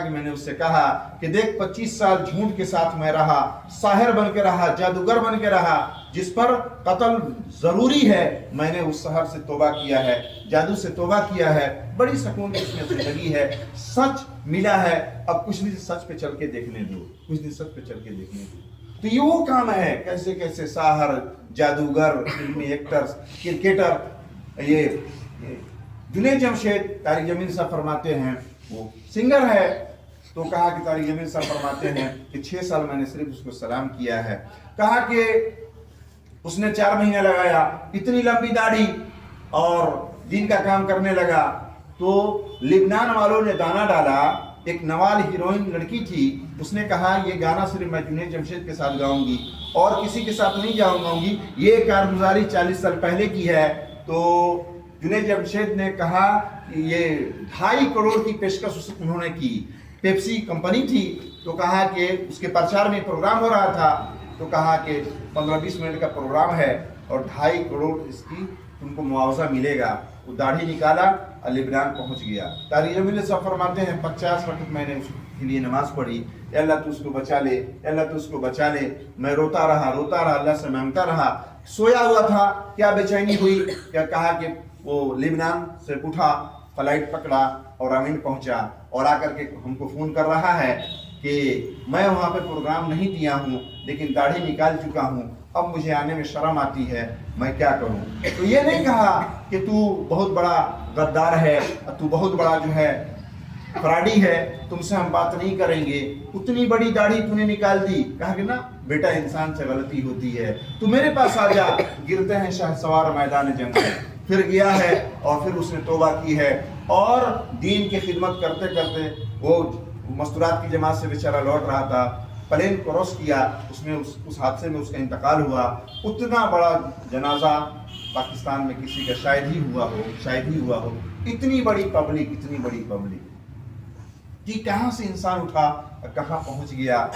کہ میں نے اس سے کہا کہ دیکھ 25 سال جھوٹ کے ساتھ میں رہا، ساحر بن کے رہا، جادوگر بن کے رہا، جس پر قتل ضروری ہے، میں نے اس سحر سے توبہ کیا ہے، جادو سے توبہ کیا ہے، بڑی سکون کی اس میں زندگی ہے، سچ ملا ہے، اب کچھ دن سچ پہ چل کے دیکھنے دو، کچھ دن سچ پہ چل کے دیکھنے دو۔ تو یہ وہ کام ہے، کیسے کیسے ساحر، جادوگر، فلمی ایکٹرز، کرکٹر، یہ جنید جمشید طارق جمیل صاحب فرماتے ہیں، وہ سنگر ہے، تو کہا کہ طارق جمیل صاحب فرماتے ہیں کہ 6 سال میں نے صرف اس کو سلام کیا ہے، کہا کہ اس نے 4 مہینے لگایا، اتنی لمبی داڑھی اور دین کا کام کرنے لگا، تو لبنان والوں نے گانا ڈالا، ایک نوال ہیروئن لڑکی تھی، اس نے کہا یہ گانا صرف میں جنید جمشید کے ساتھ گاؤں گی اور کسی کے ساتھ نہیں گاؤں گی، یہ کارگزاری 40 سال پہلے کی ہے۔ تو جنید جمشید نے کہا کہ یہ 2.5 کروڑ کی پیشکش انہوں نے کی، پیپسی کمپنی تھی، تو کہا کہ اس کے پرچار میں پروگرام ہو رہا تھا، تو کہا کہ 15-20 منٹ کا پروگرام ہے اور 2.5 کروڑ اس کی تم کو معاوضہ ملے گا۔ وہ داڑھی نکالا اور لبنان پہنچ گیا۔ طارق جمیل صاحب فرماتے ہیں 50 وقت میں نے اس کے لیے نماز پڑھی، اے اللہ تو اس کو بچا لے، اے اللہ تو اس کو بچا لے، میں روتا رہا اللہ سے مانگتا رہا، سویا ہوا تھا، کیا بے چینی ہوئی، کیا کہا کہ وہ لبنان سے اٹھا، فلائٹ پکڑا اور امین پہنچا اور آ کر کے ہم کو فون کر رہا ہے کہ میں وہاں پہ پروگرام نہیں دیا ہوں لیکن داڑھی نکال چکا ہوں، اب مجھے آنے میں شرم آتی ہے، میں کیا کروں۔ تو یہ نہیں کہا کہ تو بہت بڑا غدار ہے، تو بہت بڑا جو ہے فراڈی ہے، تم سے ہم بات نہیں کریں گے، اتنی بڑی داڑھی تو نے نکال دی۔ کہا کہ نا بیٹا انسان سے غلطی ہوتی ہے، تو میرے پاس آ جا، گرتے ہیں شہسوار میدان جنگ میں۔ پھر گیا ہے اور پھر اس نے توبہ کی ہے اور دین کی خدمت کرتے کرتے وہ مستورات کی جماعت سے بیچارہ لوٹ رہا تھا، پلین کراس کیا، اس میں اس حادثے میں اس کا انتقال ہوا۔ اتنا بڑا جنازہ پاکستان میں کسی کا شاید ہی ہوا ہو، اتنی بڑی پبلک کہ کہاں سے انسان اٹھا اور کہاں پہنچ گیا۔